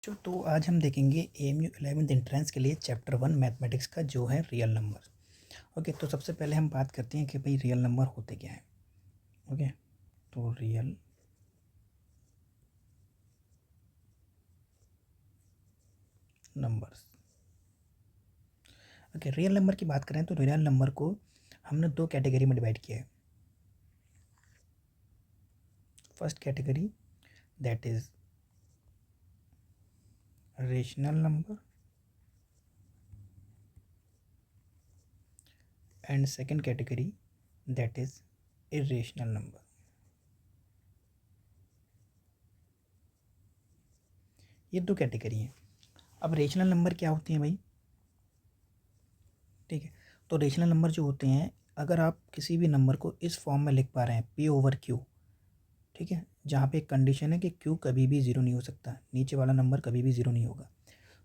तो आज हम देखेंगे एएमयू 11th एंट्रेंस के लिए चैप्टर 1 मैथमेटिक्स का जो है रियल नंबर। ओके, तो सबसे पहले हम बात करते हैं कि भाई रियल नंबर होते क्या हैं। ओके, तो real numbers. Okay, real number की बात करें तो रियल नंबर को हमने दो कैटेगरी में डिवाइड किया है। First category that is rational number and second category that is irrational number. ये दो कैटेगरी हैं। अब रेशनल नंबर क्या होते हैं भाई? ठीक है, तो रेशनल नंबर जो होते हैं, अगर आप किसी भी नंबर को इस फॉर्म में लिख पा रहे हैं पी ओवर क्यू, ठीक है, जहाँ पे एक कंडीशन है कि क्यू कभी भी ज़ीरो नहीं हो सकता, नीचे वाला नंबर कभी भी ज़ीरो नहीं होगा।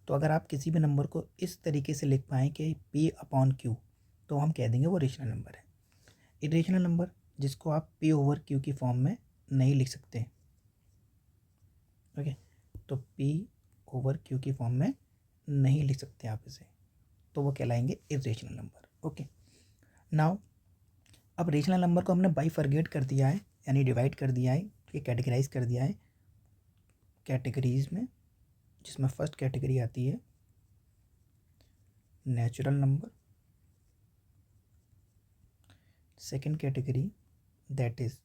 तो अगर आप किसी भी नंबर को इस तरीके से लिख पाएँ कि पी अपॉन क्यू, तो हम कह देंगे वो रेशनल नंबर है। इरेशनल नंबर जिसको आप पी ओवर क्यू की फॉर्म में नहीं लिख सकते, ओके, तो पी ओवर क्यू की फॉर्म में नहीं लिख सकते आप इसे, तो वो कहलाएंगे इरेशनल नंबर। ओके, नाउ अब रेशनल नंबर को हमने बाइफरगेट कर दिया है, यानी डिवाइड कर दिया है, ये कैटेगराइज कर दिया है कैटेगरीज में, जिसमें फर्स्ट कैटेगरी आती है natural number, second category that is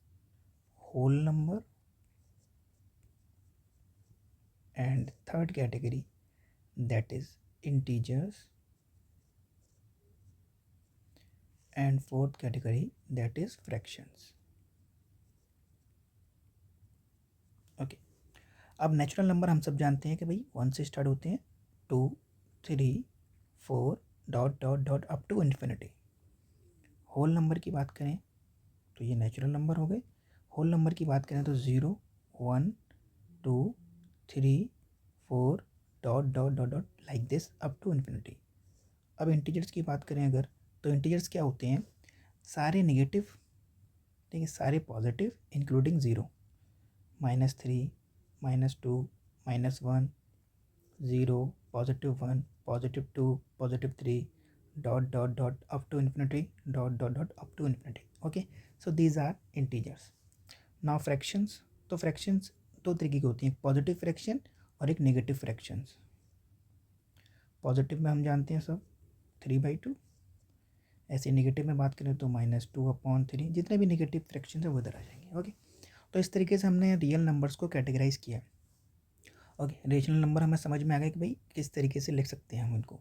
whole number, and third category that is integers, and fourth category that is fractions. Okay, अब नेचुरल नंबर हम सब जानते हैं कि भाई 1 से स्टार्ट होते हैं, 2, 3, 4 dot dot dot up to infinity. Whole number की बात करें तो ये नेचुरल नंबर हो गए। होल नंबर की बात करें तो 0, 1, 2, 3, 4 dot dot dot dot like this up to infinity. अब इंटीजर्स की बात करें अगर, तो इंटीजर्स क्या होते हैं? सारे नेगेटिव, ठीक है, सारे positive including zero, -3, -2, -1, 0, +1, +2, +3 dot dot dot up to infinity dot dot dot up to infinity. Okay, so these are integers. Now fractions, तो fractions दो तरीके की होती हैं, पॉजिटिव फ्रैक्शन और एक नेगेटिव फ्रैक्शंस। पॉजिटिव में हम जानते हैं सब 3/2, ऐसे नेगेटिव में बात करें तो -2/3, जितने भी नेगेटिव फ्रैक्शन है वो इधर आ जाएंगे। ओके, तो इस तरीके से हमने रियल नंबर्स को कैटेगराइज किया। ओके, रेशनल नंबर हमें समझ में आ गया कि भाई किस तरीके से लिख सकते हैं हम इनको,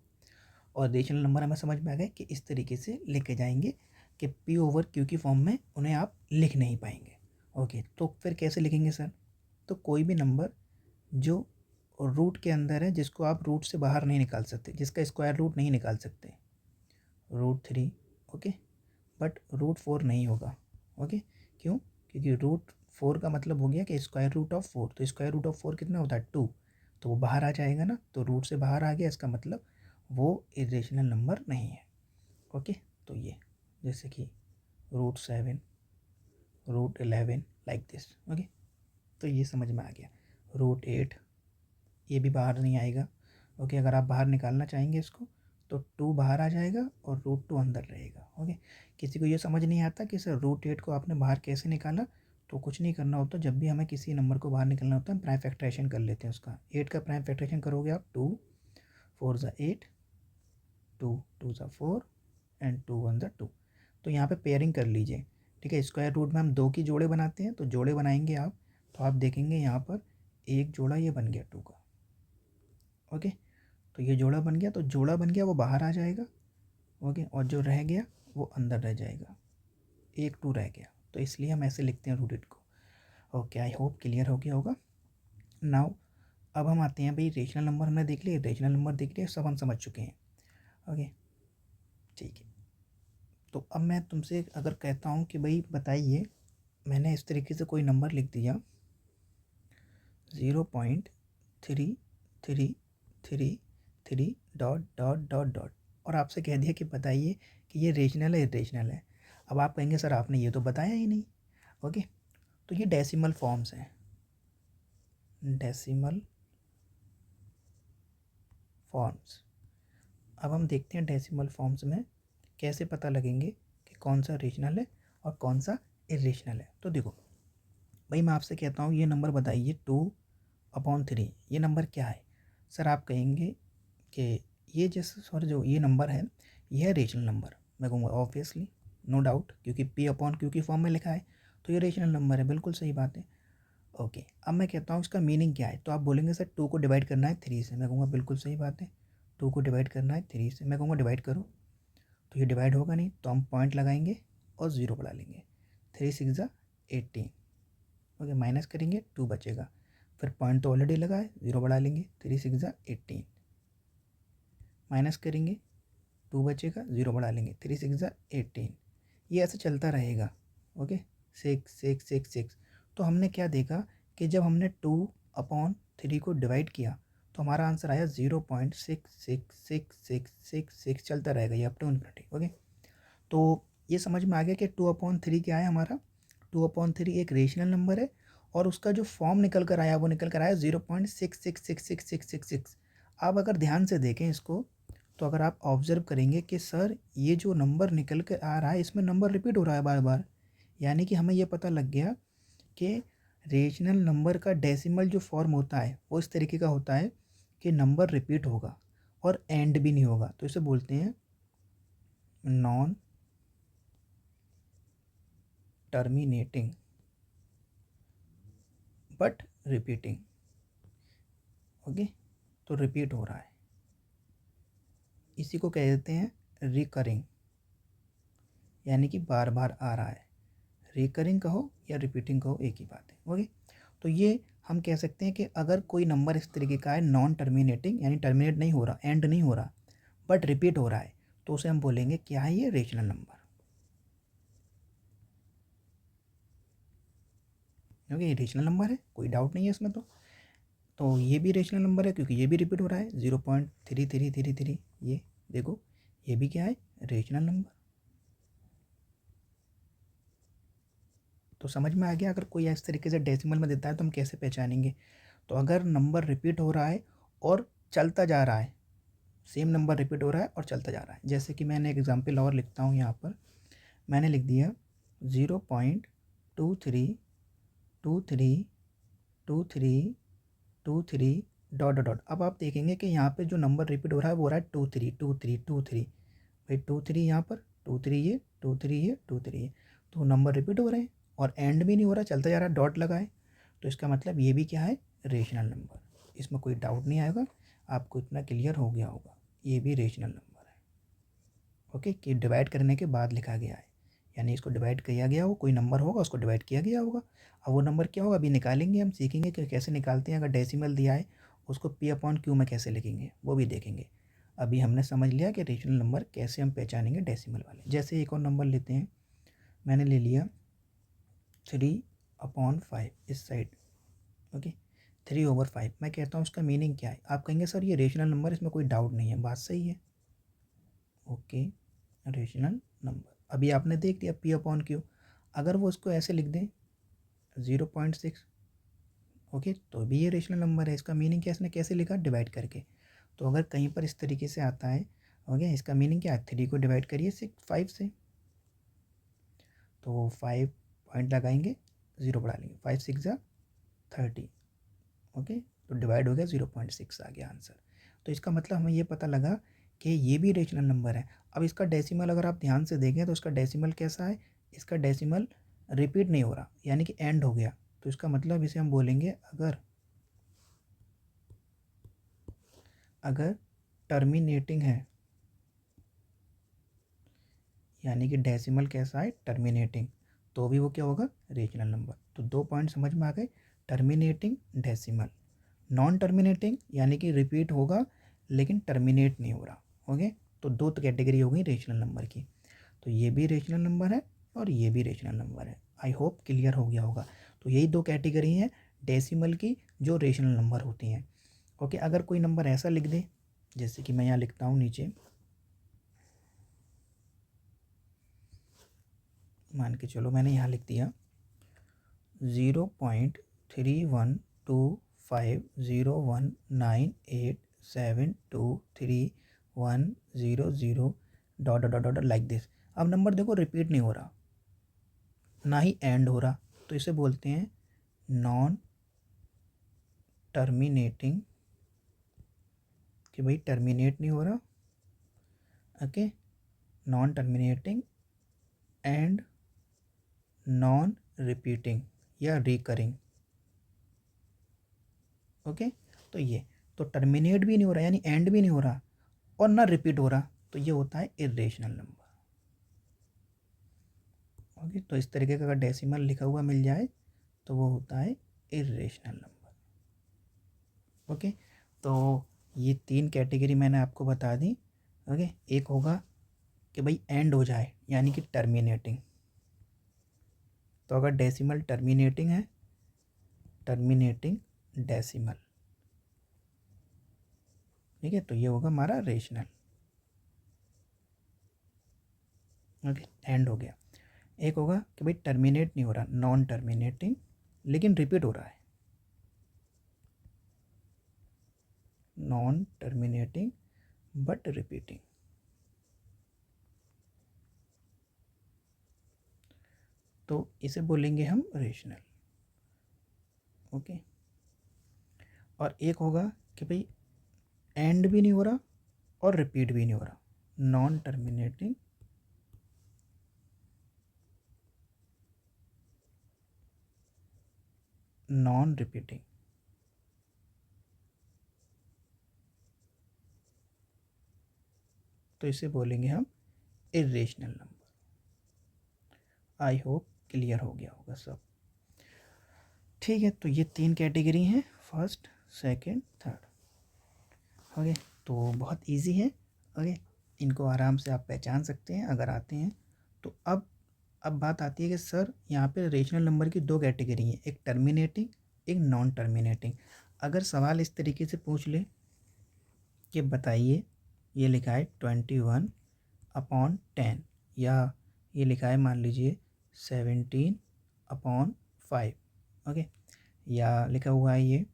और रेशनल नंबर हमें समझ में आ गया कि इस तरीके से लेके जाएंगे कि पी ओवर क्यू की फॉर्म में उन्हें आप लिख नहीं पाएंगे। ओके, तो फिर कैसे लिखेंगे सर? तो कोई भी नंबर जो रूट के अंदर है, जिसको आप रूट से बाहर नहीं निकाल सकते, जिसका स्क्वायर रूट नहीं निकाल सकते, √3, ओके, बट √4 नहीं होगा। ओके, क्यों? क्योंकि √4 का मतलब हो गया कि √4, तो √4 कितना होता है? 2, तो वो बाहर आ जाएगा ना, तो रूट से बाहर आ गया, इसका मतलब वो इरेशनल नंबर नहीं है। ओके, तो ये जैसे कि √7, √11 लाइक दिस। ओके, तो ये समझ में आ गया। √8 ये भी बाहर नहीं आएगा। ओके, अगर आप बाहर निकालना चाहेंगे इसको तो 2 बाहर आ जाएगा और √2 अंदर रहेगा। ओके, किसी को ये समझ नहीं आता कि सर √8 को आपने बाहर कैसे निकाला, तो कुछ नहीं करना होता, जब भी हमें किसी नंबर को बाहर निकालना होता है हम प्राइम फैक्टराइजेशन कर लेते हैं उसका। 8 का प्राइम फैक्टराइजेशन करोगे आप, 2 4 ज़ा 8, 2 2 ज़ा 4 एंड 2 1 ज़ा 2। तो यहाँ पे पेयरिंग कर लीजिए, ठीक है। स्क्वायर रूट में हम 2 की जोड़े बनाते हैं, तो जोड़े बनाएंगे आप, तो आप देखेंगे यहाँ पर एक जोड़ा ये बन गया 2 का। ओके, तो ये जोड़ा बन गया, तो जोड़ा बन गया वो बाहर आ जाएगा। ओके, और जो रह गया वो अंदर रह जाएगा, एक 2 रह गया, तो इसलिए हम ऐसे लिखते हैं रूटेड को। ओके, आई होप क्लियर हो गया होगा। नाउ अब हम आते हैं भाई, रेशनल नंबर हमने देख लिए, रेशनल नंबर देख लिए, सब हम समझ चुके हैं। ओके, ठीक है, तो अब मैं तुमसे अगर कहता हूँ कि भाई बताइए, मैंने इस तरीके से कोई नंबर लिख दिया 0.3333 डॉट डॉट डॉट डॉट, और आपसे कह दिया कि बताइए कि ये रेशनल है इरेशनल है। अब आप कहेंगे सर आपने ये तो बताया ही नहीं। ओके, तो ये डेसिमल फॉर्म्स हैं, डेसिमल फॉर्म्स। अब हम देखते हैं डेसिमल फॉर्म्स में कैसे पता लगेंगे कि कौन सा रेशनल है और कौन सा इरेशनल है। तो देखो भाई, मैं आपसे कहता हूँ ये नंबर बताइए 2/3, ये नंबर क्या है? सर आप कहेंगे कि ये जैसे सर जो ये नंबर है ये है रेशनल नंबर। मैं कहूँगा ऑब्वियसली, नो डाउट, क्योंकि P/Q की फॉर्म में लिखा है तो ये रेशनल नंबर है, बिल्कुल सही बात है। ओके, अब मैं कहता हूँ इसका मीनिंग क्या है, तो आप बोलेंगे सर 2 को डिवाइड करना है 3 से। मैं कहूँगा बिल्कुल सही बात है, 2 को डिवाइड करना है 3 से। मैं कहूँगा डिवाइड करो, तो ये डिवाइड होगा नहीं, तो हम पॉइंट लगाएंगे और 0 बढ़ा लेंगे। 3 6 18। ओके, माइनस करेंगे 2 बचेगा, फिर पॉइंट तो ऑलरेडी लगा है, 0 बढ़ा लेंगे, 3 6 18। माइनस करेंगे 2 बचेगा, 0 बढ़ा लेंगे, 3 6 18। ये ऐसे चलता रहेगा। ओके, 6 6 6 6। तो हमने क्या देखा कि जब हमने 2/3 को डिवाइड किया तो हमारा आंसर आया 0.6666666 चलता रहेगा, ये अप टू इन्फिनिटी। ओके, तो ये समझ में आ गया कि 2/3 क्या है हमारा। 2/3 एक रेशनल नंबर है और उसका जो फॉर्म निकल कर आया वो निकल कर आया 0.6666666। आप अगर ध्यान से देखें इसको, तो अगर आप ऑब्जर्व करेंगे कि सर ये जो नंबर निकल कर आ रहा है इसमें नंबर रिपीट हो रहा है बार बार, यानी कि हमें ये पता लग गया कि रेशनल नंबर का डेसिमल जो फॉर्म होता है वो इस तरीके का होता है कि नंबर रिपीट होगा और एंड भी नहीं होगा, तो इसे बोलते हैं non terminating but repeating. Okay, तो रिपीट हो रहा है, इसी को कह देते हैं रिकरिंग, यानी कि बार बार आ रहा है। रिकरिंग कहो या रिपीटिंग कहो एक ही बात है। ओके, तो ये हम कह सकते हैं कि अगर कोई नंबर इस तरीके का है नॉन टर्मिनेटिंग, यानी टर्मिनेट नहीं हो रहा, एंड नहीं हो रहा, बट रिपीट हो रहा है, तो उसे हम बोलेंगे क्या है, ये रेशनल नंबर। क्योंकि ये रेशनल नंबर है, कोई डाउट नहीं है इसमें। तो ये भी रेशनल नंबर है क्योंकि ये भी रिपीट हो रहा है 0.3333। ये देखो, ये भी क्या है, रेशनल नंबर। तो समझ में आ गया, अगर कोई इस तरीके से डेसिमल में देता है तो हम कैसे पहचानेंगे। तो अगर नंबर रिपीट हो रहा है और चलता जा रहा है, सेम नंबर रिपीट हो रहा है और चलता जा रहा है, जैसे कि मैंने एक एग्जांपल और लिखता हूँ यहाँ पर। मैंने लिख दिया 0.23232323 डॉट डॉट डॉट। अब आप देखेंगे कि यहाँ पे जो नंबर रिपीट हो रहा है वो हो रहा है 232323। भाई 23 यहाँ पर, 23 ये, 23 ये, 23 ये, तो नंबर रिपीट हो रहे हैं और एंड भी नहीं हो रहा, चलता जा रहा है, डॉट लगा है। तो इसका मतलब ये भी क्या है, रेशनल नंबर। इसमें कोई डाउट नहीं आएगा, आपको इतना क्लियर हो गया होगा, ये भी रेशनल नंबर है। ओके, कि डिवाइड करने के बाद लिखा गया है, यानी इसको डिवाइड किया गया हो, कोई नंबर होगा उसको डिवाइड किया गया होगा। अब वो नंबर क्या होगा अभी निकालेंगे, हम सीखेंगे कि कैसे निकालते हैं। अगर डेसिमल दिया है उसको P/Q में कैसे लिखेंगे वो भी देखेंगे। अभी हमने समझ लिया कि रेशनल नंबर कैसे हम पहचानेंगे डेसिमल वाले। जैसे एक और नंबर लेते हैं, मैंने ले लिया 3/5 इस साइड। ओके, 3/5। मैं कहता हूँ उसका मीनिंग क्या है, आप कहेंगे सर ये रेशनल नंबर, इसमें कोई डाउट नहीं है, बात सही है। ओके, रेशनल नंबर अभी आपने देख लिया P/Q। अगर वो उसको ऐसे लिख दें 0.6, ओके, तो भी ये रेशनल नंबर है। इसका मीनिंग क्या, इसने कैसे लिखा, डिवाइड करके। तो अगर कहीं पर इस तरीके से आता है, ओके, इसका मीनिंग क्या है, 3 को डिवाइड करिए 5 से, तो 5 पॉइंट लगाएंगे, 0 बढ़ा लेंगे, 5 6 30। ओके, तो डिवाइड हो गया, 0.6 आ गया आंसर। तो इसका मतलब हमें ये पता लगा कि ये भी रेशनल नंबर है। अब इसका डेसिमल अगर आप ध्यान से देखें तो इसका डेसिमल कैसा है, इसका डेसिमल रिपीट नहीं हो रहा, यानी कि एंड हो गया। तो इसका मतलब इसे हम बोलेंगे अगर टर्मिनेटिंग है, यानी कि डेसिमल कैसा है, टर्मिनेटिंग, तो भी वो क्या होगा, रेशनल नंबर। तो 2 पॉइंट समझ में आ गए, टर्मिनेटिंग, डेसिमल। नॉन टर्मिनेटिंग यानी कि रिपीट होगा लेकिन टर्मिनेट नहीं हो रहा। ओके, तो दो कैटेगरी हो गई रेशनल नंबर की। तो ये भी रेशनल नंबर है और ये भी रेशनल नंबर है। आई होप क्लियर हो गया होगा। तो यही दो कैटेगरी हैं डेसिमल की जो रेशनल नंबर होती हैं। ओके, अगर कोई नंबर ऐसा लिख दे, जैसे कि मैं यहाँ लिखता हूँ नीचे, मान के चलो मैंने यहाँ लिख दिया 0.312501980 7231000 dot dot dot dot like this. अब नंबर देखो रिपीट नहीं हो रहा, ना ही एंड हो रहा, तो इसे बोलते हैं नॉन टर्मिनेटिंग, कि भाई टर्मिनेट नहीं हो रहा, okay, non terminating and non repeating या रिकरिंग, ओके। तो ये तो टर्मिनेट भी नहीं हो रहा यानी एंड भी नहीं हो रहा और ना रिपीट हो रहा, तो ये होता है इरेशनल नंबर, ओके। तो इस तरीके का अगर डेसिमल लिखा हुआ मिल जाए तो वो होता है इरेशनल नंबर, ओके। तो ये तीन कैटेगरी मैंने आपको बता दी, ओके। एक होगा कि भाई एंड हो जाए यानी कि टर्मिनेटिंग, तो अगर डेसिमल टर्मिनेटिंग है, टर्मिनेटिंग डेसिमल, ठीक है, तो ये होगा हमारा रेशनल, ओके, एंड हो गया। एक होगा कि भाई टर्मिनेट नहीं हो रहा, नॉन टर्मिनेटिंग, लेकिन रिपीट हो रहा है, नॉन टर्मिनेटिंग बट रिपीटिंग, तो इसे बोलेंगे हम रेशनल, ओके। और एक होगा कि भाई एंड भी नहीं हो रहा और रिपीट भी नहीं हो रहा, नॉन टर्मिनेटिंग नॉन रिपीटिंग, तो इसे बोलेंगे हम irrational number. I hope clear हो गया होगा सब, ठीक है। तो ये तीन कैटेगरी हैं, फर्स्ट सेकंड थर्ड, ओके। तो बहुत इजी है, ओके, इनको आराम से आप पहचान सकते हैं अगर आते हैं तो। अब बात आती है कि सर यहाँ पे रेशनल नंबर की दो कैटेगरी हैं, एक टर्मिनेटिंग एक नॉन टर्मिनेटिंग। अगर सवाल इस तरीके से पूछ ले कि बताइए, ये लिखा है 21/10, या ये लिखा है मान लीजिए 17/5, ओके, या लिखा हुआ है ये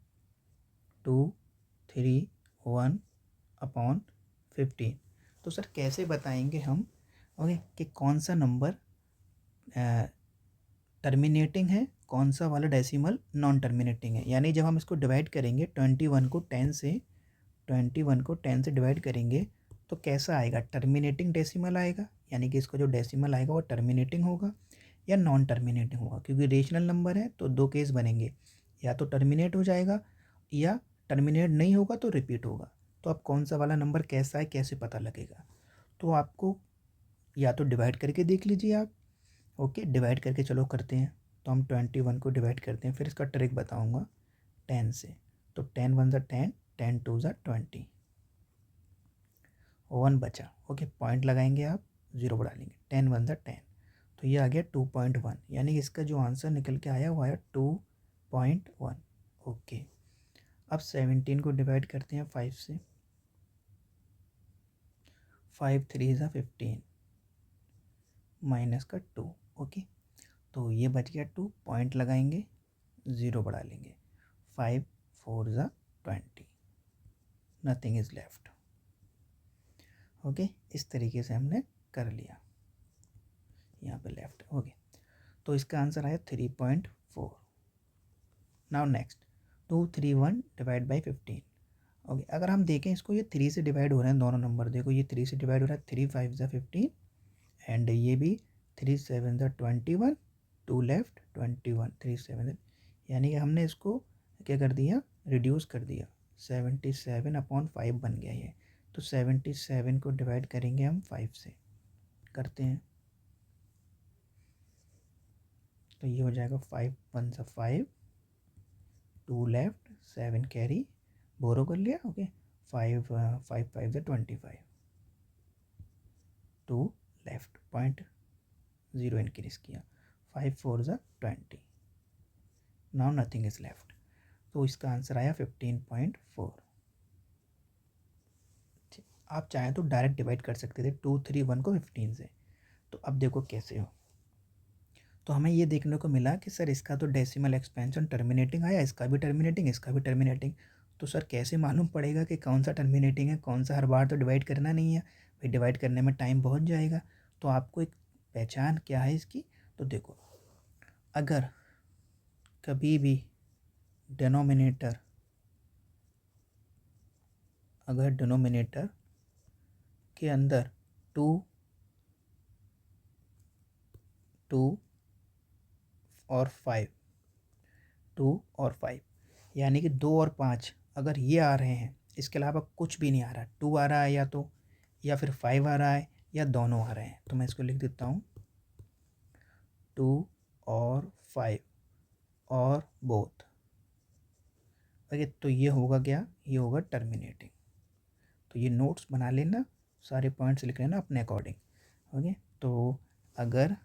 231/15, तो सर कैसे बताएंगे हम, ओके, कि कौन सा नंबर टर्मिनेटिंग है, कौन सा वाला डेसिमल नॉन टर्मिनेटिंग है। यानी जब हम इसको डिवाइड करेंगे 21 को 10 से डिवाइड करेंगे तो कैसा आएगा, टर्मिनेटिंग डेसिमल आएगा, यानी कि इसका जो डेसिमल आएगा वो टर्मिनेटिंग होगा या नॉन टर्मिनेटिंग होगा, क्योंकि रेशनल नंबर है तो दो केस बनेंगे, या तो टर्मिनेट हो जाएगा या टर्मिनेट नहीं होगा तो रिपीट होगा। तो अब कौन सा वाला नंबर कैसा है कैसे पता लगेगा, तो आपको या तो डिवाइड करके देख लीजिए आप, ओके, डिवाइड करके चलो करते हैं। तो हम 21 को डिवाइड करते हैं, फिर इसका ट्रिक बताऊंगा 10 से। तो 10 × 1 = 10, 10 × 2 = 20, 1 बचा, ओके, पॉइंट लगाएंगे आप, ज़ीरो बढ़ा लेंगे, 10 × 1 = 10, तो ये आ गया 2.1, यानी कि इसका जो आंसर निकल के आया वो आया 2.1, ओके। अब 17 को डिवाइड करते हैं 5 से, 5 × 3 = 15 माइनस का 2, ओके, तो ये बच गया 2, पॉइंट लगाएंगे, ज़ीरो बढ़ा लेंगे, 5 × 4 = 20, नथिंग इज़ लेफ्ट, ओके। इस तरीके से हमने कर लिया, यहाँ पे लेफ्ट, ओके। तो इसका आंसर आया 3.4। Now next 231 / 15, okay. अगर हम देखें इसको, ये 3 से डिवाइड हो रहे हैं दोनों नंबर, देखो ये 3 से डिवाइड हो रहा है, 3 × 5 = 15 एंड ये भी 3 × 7 = 21, 2 लेफ्ट 21, 3 × 7, यानी कि हमने इसको क्या कर दिया, रिड्यूस कर दिया, 77/5 बन गया ये। तो 77 को डिवाइड करेंगे हम 5 से, करते हैं, तो ये हो जाएगा 5 × 1 = 5, 2 लेफ्ट 7 कैरी, बोरो कर लिया, okay, 5 5 5 = 25, 2 left, point zero increase किया, 5 × 4 = 20, नाउ नथिंग इज़ लेफ्ट, तो इसका आंसर आया 15.4। आप चाहें तो डायरेक्ट डिवाइड कर सकते थे 231 को 15 से, तो अब देखो कैसे हो। तो हमें ये देखने को मिला कि सर इसका तो डेसिमल एक्सपेंशन टर्मिनेटिंग आया, इसका भी टर्मिनेटिंग, इसका भी टर्मिनेटिंग, तो सर कैसे मालूम पड़ेगा कि कौन सा टर्मिनेटिंग है, कौन सा? हर बार तो डिवाइड करना नहीं है भाई, डिवाइड करने में टाइम बहुत जाएगा। तो आपको एक पहचान क्या है इसकी, तो देखो, अगर कभी भी डिनोमिनेटर के अंदर टू और फाइव यानी कि 2 और 5 अगर ये आ रहे हैं, इसके अलावा कुछ भी नहीं आ रहा, 2 आ रहा है या तो, या फिर 5 आ रहा है, या दोनों आ रहे हैं, तो मैं इसको लिख देता हूँ 2 और 5 और बोथ। ओके, तो ये होगा क्या, ये होगा टर्मिनेटिंग। तो ये नोट्स बना लेना, सारे पॉइंट्स लिख लेना अपने अकॉर्डिंग। ओके, तो अगर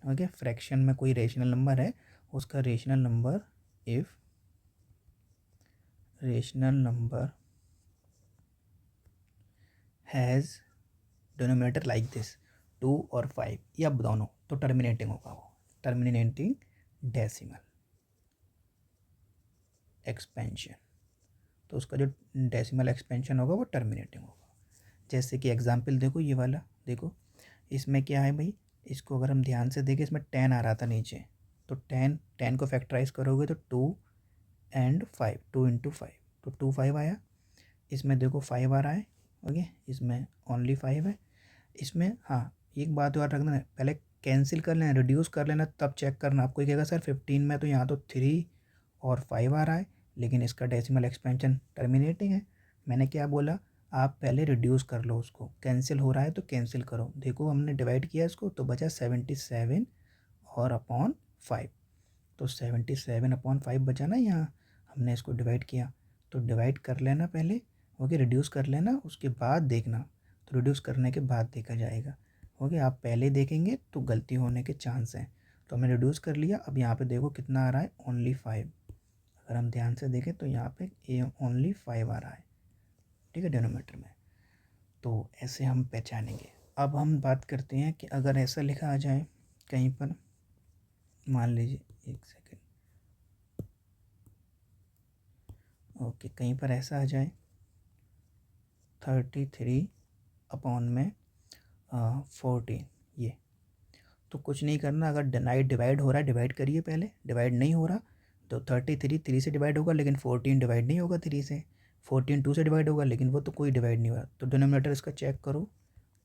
फ्रैक्शन में कोई रेशनल नंबर है, उसका rational number, if rational number has denominator like this 2 और 5 या दोनों, तो टर्मिनेटिंग होगा, वो टर्मिनेटिंग डेसिमल एक्सपेंशन। तो उसका जो डेसिमल एक्सपेंशन होगा वो टर्मिनेटिंग होगा। जैसे कि एग्जांपल देखो, ये वाला देखो, इसमें क्या है भाई, इसको अगर हम ध्यान से देखें, इसमें 10 आ रहा था नीचे, तो 10 को फैक्टराइज करोगे तो 2 एंड 5, 2 इंटू 5, तो 2 5 आया। इसमें देखो 5 आ रहा है, ओके, इसमें ओनली 5 है। इसमें हाँ, एक बात याद रखना है, पहले कैंसिल कर लेना, रिड्यूस कर लेना, तब चेक करना। आपको ये कहेगा सर 15 में तो यहाँ तो 3 और 5 आ रहा है, लेकिन इसका डेसिमल एक्सपेंशन टर्मिनेटिंग है। मैंने क्या बोला, आप पहले रिड्यूस कर लो उसको, कैंसिल हो रहा है तो कैंसिल करो। देखो हमने डिवाइड किया इसको, तो बचा 77 और अपॉन 5, तो 77 अपॉन 5 बचा ना यहाँ, हमने इसको डिवाइड किया, तो डिवाइड कर लेना पहले, ओके, रिड्यूस कर लेना, उसके बाद देखना, तो रिड्यूस करने के बाद देखा जाएगा। ओके, आप पहले देखेंगे तो गलती होने के चांस हैं। तो हमने रिड्यूस कर लिया, अब यहाँ पे देखो कितना आ रहा है, ओनली 5। अगर हम ध्यान से देखें तो यहाँ पे ओनली 5 आ रहा है, ठीक है, डिनोमिनेटर में। तो ऐसे हम पहचानेंगे। अब हम बात करते हैं कि अगर ऐसा लिखा आ जाए कहीं पर, मान लीजिए, एक सेकेंड, ओके, कहीं पर ऐसा आ जाए 33 अपॉन में 14, ये तो कुछ नहीं करना। अगर डिवाइड हो रहा है, डिवाइड करिए पहले, डिवाइड नहीं हो रहा तो 33 3 से डिवाइड होगा, लेकिन 14 डिवाइड नहीं होगा 3 से। 14 2 से डिवाइड होगा, लेकिन वो तो कोई डिवाइड नहीं हो रहा। तो डिनोमिनेटर इसका चेक करो,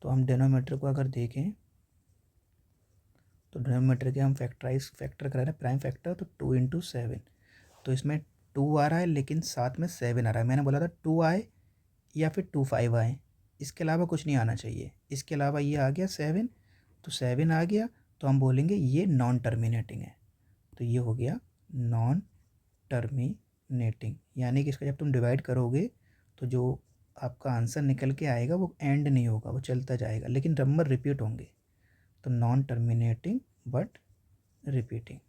तो हम डिनोमिनेटर को अगर देखें, तो डिनोमिनेटर के हम फैक्टर करा रहे हैं, प्राइम फैक्टर, तो 2 इंटू 7, तो इसमें 2 आ रहा है, लेकिन साथ में 7 आ रहा है। मैंने बोला था 2 आए या फिर 2 5 आए, इसके अलावा कुछ नहीं आना चाहिए। इसके अलावा ये आ गया 7, तो 7 आ गया, तो हम बोलेंगे ये नॉन टर्मिनेटिंग है। तो ये हो गया नॉन टर्मिनेटिंग, यानी कि इसका जब तुम डिवाइड करोगे तो जो आपका आंसर निकल के आएगा वो एंड नहीं होगा, वो चलता जाएगा, लेकिन नंबर रिपीट होंगे। तो नॉन टर्मिनेटिंग बट रिपीटिंग।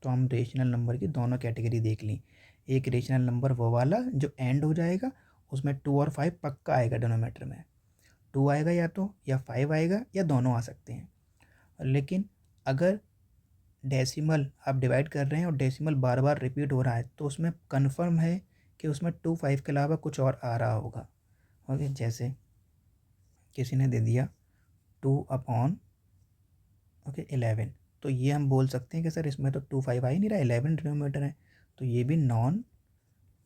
तो हम रेशनल नंबर की दोनों कैटेगरी देख ली। एक रेशनल नंबर वो वाला जो एंड हो जाएगा, उसमें 2 और 5 पक्का आएगा डिनोमिनेटर में, 2 आएगा या तो, या 5 आएगा, या दोनों आ सकते हैं। लेकिन अगर डेसिमल आप डिवाइड कर रहे हैं और डेसिमल बार बार रिपीट हो रहा है, तो उसमें कन्फर्म है कि उसमें 2 5 के अलावा कुछ और आ रहा होगा। ओके, जैसे किसी ने दे दिया 2 अपॉन, ओके, 11, तो ये हम बोल सकते हैं कि सर इसमें तो 2 5 आ ही नहीं रहा, 11 डिनोमिनेटर है, तो ये भी नॉन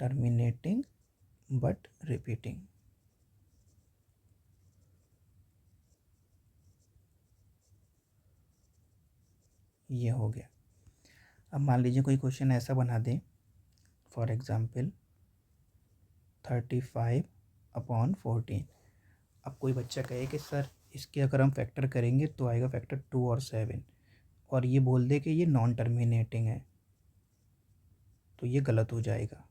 टर्मिनेटिंग बट रिपीटिंग। ये हो गया। अब मान लीजिए कोई क्वेश्चन ऐसा बना दें, फॉर एग्ज़ाम्पल 35 अपॉन 14। अब कोई बच्चा कहे कि सर इसके अगर हम फैक्टर करेंगे तो आएगा फैक्टर 2 और 7, और ये बोल दे कि ये नॉन टर्मिनेटिंग है, तो ये गलत हो जाएगा।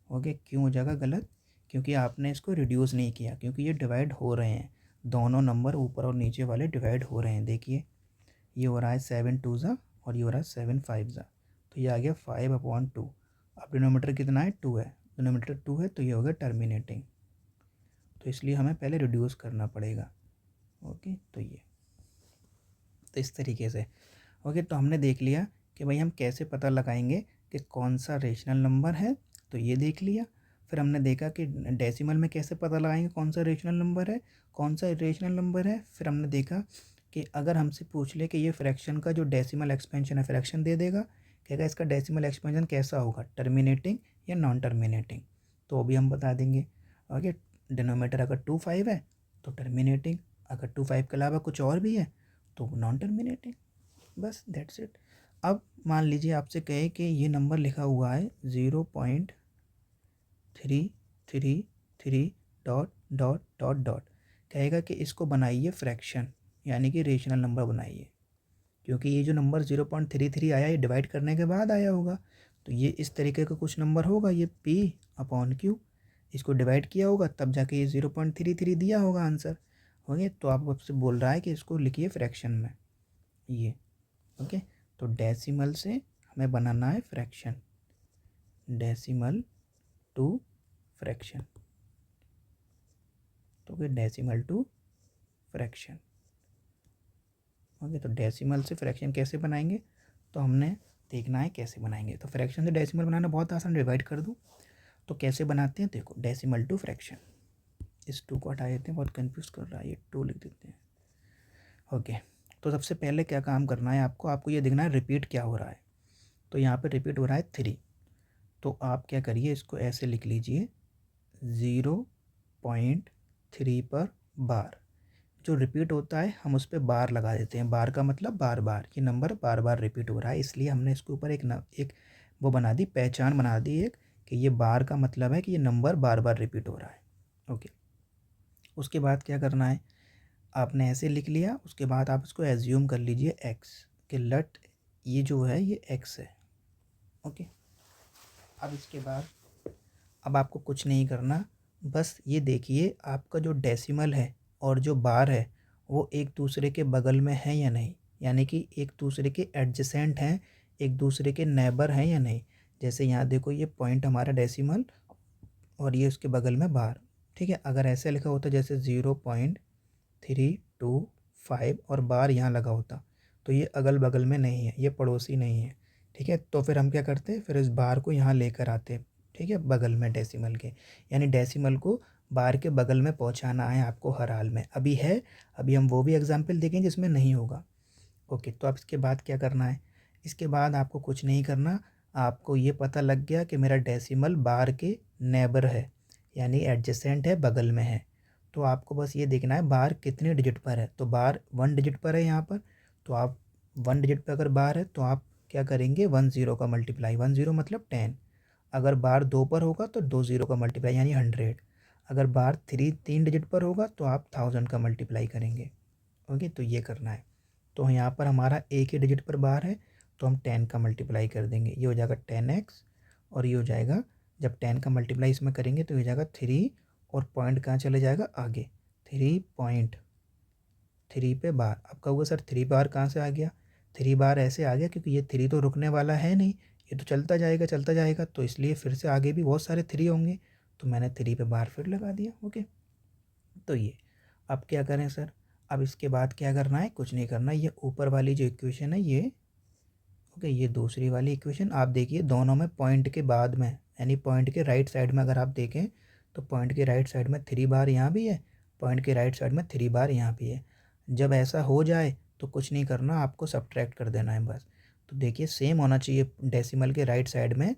ओके, क्यों हो जाएगा गलत? क्योंकि आपने इसको रिड्यूस नहीं किया, क्योंकि ये डिवाइड हो रहे हैं, दोनों नंबर ऊपर और नीचे वाले डिवाइड हो रहे हैं। देखिए, ये हो रहा है 7 2 ज़ा, और ये हो रहा है 7 5 ज़ा, तो ये आ गया 5 अपॉन 2। अब डिनोमीटर कितना है, 2 है, डिनोमीटर 2 है, तो ये हो गया टर्मिनेटिंग। तो इसलिए हमें पहले रिड्यूस करना पड़ेगा। ओके, तो ये तो इस तरीके से। ओके, तो हमने देख लिया कि भाई हम कैसे पता लगाएंगे कि कौन सा रेशनल नंबर है तो ये देख लिया। फिर हमने देखा कि डेसिमल में कैसे पता लगाएंगे कौन सा रेशनल नंबर है, कौन सा इरेशनल नंबर है। फिर हमने देखा कि अगर हमसे पूछ ले कि ये फ्रैक्शन का जो डेसिमल एक्सपेंशन है, फ्रैक्शन दे देगा, कहेगा इसका डेसिमल एक्सपेंशन कैसा होगा, टर्मिनेटिंग या नॉन टर्मिनेटिंग, तो वो भी हम बता देंगे। ओके, डिनोमीटर अगर 2 5 है तो टर्मिनेटिंग, अगर 2 5 के अलावा कुछ और भी है तो नॉन टर्मिनेटिंग। बस दैट्स इट। अब मान लीजिए आपसे कहे कि ये नंबर लिखा हुआ है 0.333 डॉट डॉट डॉट डॉट, कहेगा कि इसको बनाइए फ्रैक्शन, यानी कि रेशनल नंबर बनाइए, क्योंकि ये जो नंबर 0.33 आया ये डिवाइड करने के बाद आया होगा, तो ये इस तरीके का कुछ नंबर होगा, ये P/Q, इसको डिवाइड किया होगा तब जाके ये 0.33 दिया होगा आंसर। ओके, तो आप आपसे बोल रहा है कि इसको लिखिए फ्रैक्शन में ये। ओके, तो डेसिमल से हमें बनाना है फ्रैक्शन, डेसिमल टू फ्रैक्शन, तो फिर डेसिमल टू फ्रैक्शन। ओके, तो डेसिमल से फ्रैक्शन कैसे बनाएंगे, तो हमने देखना है कैसे बनाएंगे। तो फ्रैक्शन से डेसिमल बनाना बहुत आसान, डिवाइड कर दूँ तो कैसे बनाते हैं, देखो डेसिमल टू फ्रैक्शन, इस 2 को हटा देते हैं, बहुत कंफ्यूज कर रहा है, ये 2 लिख देते हैं। ओके, तो सबसे पहले क्या काम करना है आपको ये देखना है रिपीट क्या हो रहा है। तो यहाँ पे रिपीट हो रहा है 3, तो आप क्या करिए इसको ऐसे लिख लीजिए 0.3 पर बार। जो रिपीट होता है हम उस पर बार लगा देते हैं, बार का मतलब बार बार, ये नंबर बार बार रिपीट हो रहा है, इसलिए हमने इसके ऊपर एक वो बना दी, पहचान बना दी एक, कि ये बार का मतलब है कि ये नंबर बार बार रिपीट हो रहा है। ओके, उसके बाद क्या करना है, आपने ऐसे लिख लिया, उसके बाद आप इसको एज्यूम कर लीजिए x, कि लट ये जो है ये x है। ओके, अब इसके बाद अब आपको कुछ नहीं करना, बस ये देखिए आपका जो डेसिमल है और जो बार है वो एक दूसरे के बगल में है या नहीं, यानी कि एक दूसरे के एडजेसेंट हैं, एक दूसरे के नेबर हैं या नहीं। जैसे यहाँ देखो ये पॉइंट हमारा डेसिमल और ये उसके बगल में बार, ठीक है। अगर ऐसे लिखा होता जैसे 0.325 और बार यहाँ लगा होता तो ये अगल बगल में नहीं है, ये पड़ोसी नहीं है, ठीक है। तो फिर हम क्या करते, फिर इस बार को यहाँ लेकर आते, ठीक है, बगल में डेसिमल के, यानी डेसिमल को बार के बगल में पहुँचाना है आपको हर हाल में। अभी है, अभी हम वो भी एग्जाम्पल देखेंगे जिसमें नहीं होगा। ओके, तो अब इसके बाद क्या करना है, इसके बाद आपको कुछ नहीं करना, आपको ये पता लग गया कि मेरा डेसिमल बार के नेबर है, यानी एडजेसेंट है, बगल में है। तो आपको बस ये देखना है बार कितने डिजिट पर है, तो बार 1 डिजिट पर है यहाँ पर, तो आप 1 डिजिट पर अगर बार है तो आप क्या करेंगे 1 0 का मल्टीप्लाई, 1 0 मतलब 10। अगर बार 2 पर होगा तो 2 0 का मल्टीप्लाई यानी 100। अगर बार 3 डिजिट पर होगा तो आप 1000 का मल्टीप्लाई करेंगे। ओके, तो ये करना है। तो यहाँ पर हमारा एक ही डिजिट पर बार है तो हम 10 का मल्टीप्लाई कर देंगे, ये हो जाएगा 10x, और ये हो जाएगा, जब 10 का मल्टीप्लाई इसमें करेंगे तो ये हो जाएगा 3, और पॉइंट कहाँ चले जाएगा आगे, 3.3 पे बार। अब कहोगे सर 3 बार कहाँ से आ गया, 3 बार ऐसे आ गया क्योंकि ये 3 तो रुकने वाला है नहीं, ये तो चलता जाएगा, तो इसलिए फिर से आगे भी बहुत सारे 3 होंगे, तो मैंने 3 पे बार फिर लगा दिया। ओके, तो ये अब क्या करें सर, अब इसके बाद क्या करना है, कुछ नहीं करना, ये ऊपर वाली जो इक्वेशन है ये, ओके, ये दूसरी वाली इक्वेशन आप देखिए, दोनों में पॉइंट के बाद में, यानी पॉइंट के राइट साइड में अगर आप देखें तो पॉइंट के राइट साइड में 3 बार यहाँ भी है, पॉइंट के राइट साइड में 3 बार यहाँ भी है। जब ऐसा हो जाए तो कुछ नहीं करना, आपको सब्ट्रैक्ट कर देना है बस। तो देखिए सेम होना चाहिए, डेसिमल के राइट साइड में,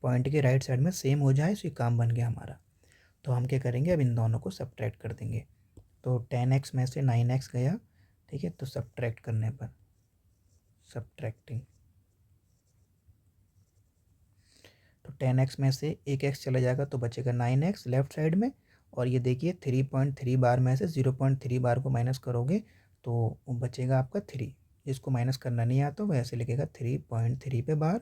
पॉइंट के राइट साइड में सेम हो जाए, तो ये काम बन गया हमारा। तो हम क्या करेंगे, अब इन दोनों को सब्ट्रैक्ट कर देंगे। तो 10x में से 9x गया, ठीक है, तो सब्ट्रैक्ट करने पर, सब्ट्रैक्टिंग, तो 10x में से एक x चला जाएगा तो बचेगा 9x लेफ्ट साइड में, और ये देखिए 3.3 बार में से 0.3 बार को माइनस करोगे तो बचेगा आपका 3। जिसको माइनस करना नहीं आता वो ऐसे लिखेगा 3.3 पे बार,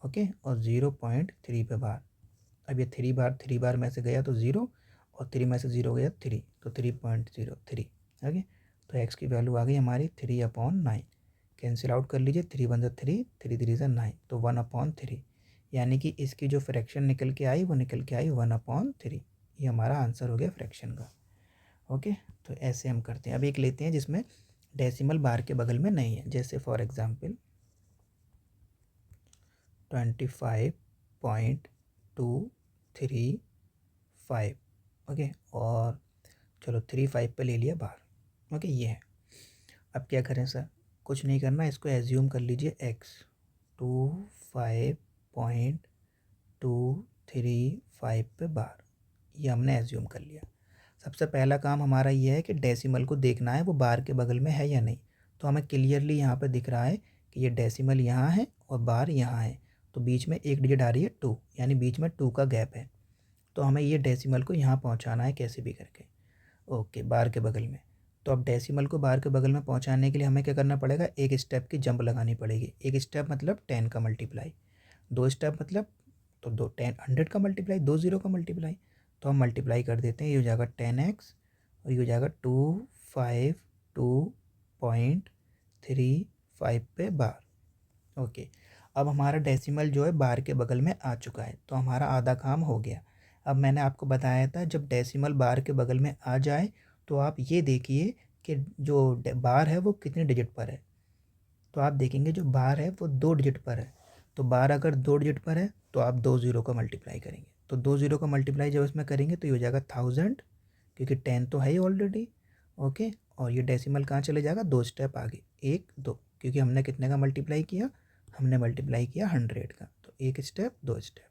ओके, और 0.3 पे बार। अब ये 3 बार में से गया तो 0, और 3 में से 0 गया 3, तो 3.03। ओके, तो x की वैल्यू आ गई हमारी 3/9। कैंसिल आउट कर लीजिए, 3 1 3, 3 3 9, तो 1/3, यानी कि इसकी जो फ्रैक्शन निकल के आई वो निकल के आई 1/3। ये हमारा आंसर हो गया फ्रैक्शन का। ओके, तो ऐसे हम करते हैं। अब एक लेते हैं जिसमें डेसिमल बार के बगल में नहीं है, जैसे फॉर एग्जांपल 25.2 2 3 5। ओके, और चलो 3 5 पे ले लिया बाहर। ओके, ये है। अब क्या करें सर? कुछ नहीं करना, इसको एज्यूम कर लीजिए x 25.235 पे बाहर, ये हमने एज्यूम कर लिया। सबसे पहला काम हमारा ये है कि डेसिमल को देखना है वो बार के बगल में है या नहीं। तो हमें क्लियरली यहाँ पे दिख रहा है कि ये डेसिमल यहाँ है और बार यहाँ है, तो बीच में एक डिजिट आ रही है 2, यानी बीच में 2 का गैप है। तो हमें ये डेसिमल को यहाँ पहुँचाना है कैसे भी करके। ओके, बार के बगल में। तो अब डेसिमल को बार के बगल में पहुँचाने के लिए हमें क्या करना पड़ेगा? एक स्टेप की जंप लगानी पड़ेगी। एक स्टेप मतलब 10 का मल्टीप्लाई, 2 स्टेप मतलब तो 100 का मल्टीप्लाई, 2 0 का मल्टीप्लाई। तो हम मल्टीप्लाई कर देते हैं, ये हो जाएगा 10x और ये हो जाएगा 252.35 पे बार। ओके, अब हमारा डेसिमल जो है बार के बगल में आ चुका है, तो हमारा आधा काम हो गया। अब मैंने आपको बताया था जब डेसिमल बार के बगल में आ जाए तो आप ये देखिए कि जो बार है वो कितने डिजिट पर है। तो आप देखेंगे जो बार है वो 2 डिजिट पर है। तो बार अगर 2 डिजिट पर है तो आप 2 0 का मल्टीप्लाई करेंगे। तो 2 0 का मल्टीप्लाई जब इसमें करेंगे तो ये हो जाएगा 1000, क्योंकि 10 तो है ही ऑलरेडी। ओके, और ये डेसिमल कहाँ चले जाएगा? 2 स्टेप आगे, 1 2, क्योंकि हमने कितने का मल्टीप्लाई किया? हमने मल्टीप्लाई किया 100 का। तो 1 स्टेप 2 स्टेप।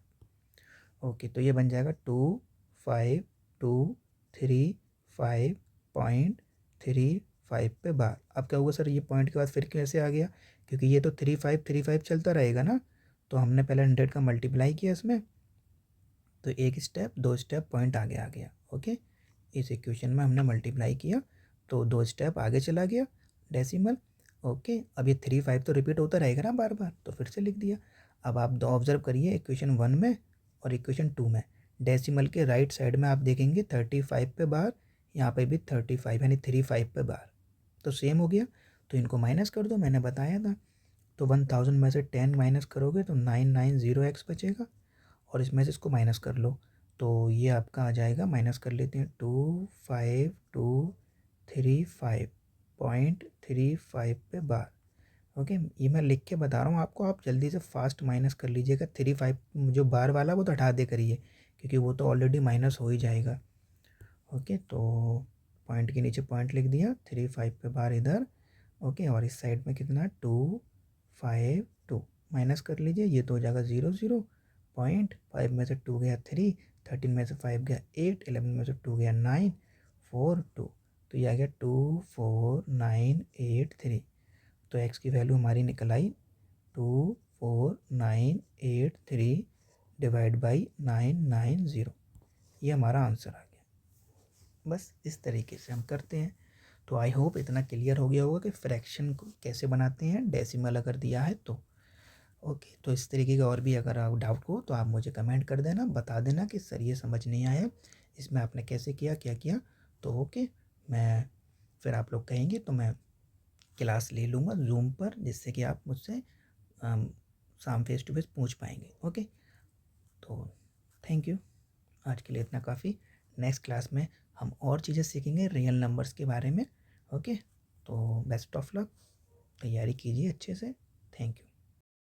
ओके, तो ये बन जाएगा 25.235 पे बार। अब क्या होगा सर? ये पॉइंट के बाद फिर कैसे आ गया? क्योंकि ये तो 35 चलता रहेगा ना, तो हमने पहले 100 का मल्टीप्लाई किया इसमें, तो 1 स्टेप 2 स्टेप पॉइंट आगे आ गया। ओके, इस इक्वेशन में हमने मल्टीप्लाई किया तो 2 स्टेप आगे चला गया डेसिमल। ओके, अब ये 3 5 तो रिपीट होता रहेगा ना बार बार, तो फिर से लिख दिया। अब आप दो ऑब्जर्व करिए, इक्वेशन 1 में और इक्वेशन 2 में डेसिमल के राइट साइड में आप देखेंगे 35 पे बार, यहाँ पे भी 35 यानी 3 5 पे बार, तो सेम हो गया। तो इनको माइनस कर दो, मैंने बताया था। तो 1000 में से 10 माइनस करोगे तो 990x बचेगा, और इसमें से इसको माइनस कर लो तो ये आपका आ जाएगा, माइनस कर लेते हैं, 25235.35 पे बार। ओके, ये मैं लिख के बता रहा हूँ आपको, आप जल्दी से फास्ट माइनस कर लीजिएगा। 35 जो बार वाला वो तो हटा दे करिए, क्योंकि वो तो ऑलरेडी माइनस हो ही जाएगा। ओके, तो पॉइंट के नीचे पॉइंट लिख दिया, 35 पे बार इधर। ओके, और इस साइड में कितना? 252 माइनस कर लीजिए, ये तो हो जाएगा 0 0। 5 में से 2 गया 3, 13 में से 5 गया 8, 11 में से 2 गया 9, 4 2, तो ये आ गया 24983। तो x की वैल्यू हमारी निकल आई 24983 डिवाइड बाई 990। ये हमारा आंसर आ गया। बस इस तरीके से हम करते हैं। तो आई होप इतना क्लियर हो गया होगा कि फ्रैक्शन को कैसे बनाते हैं डेसिमल अगर दिया है तो। ओके, तो इस तरीके का और भी अगर आप डाउट हो तो आप मुझे कमेंट कर देना, बता देना कि सर ये समझ नहीं आया, इसमें आपने कैसे किया, क्या किया। तो ओके, मैं फिर आप लोग कहेंगे तो मैं क्लास ले लूँगा जूम पर, जिससे कि आप मुझसे शाम फेस टू फेस पूछ पाएंगे। ओके, तो थैंक यू, आज के लिए इतना काफ़ी। नेक्स्ट क्लास में हम और चीज़ें सीखेंगे रियल नंबर्स के बारे में। ओके, तो बेस्ट ऑफ लक, तैयारी कीजिए अच्छे से। Thank you.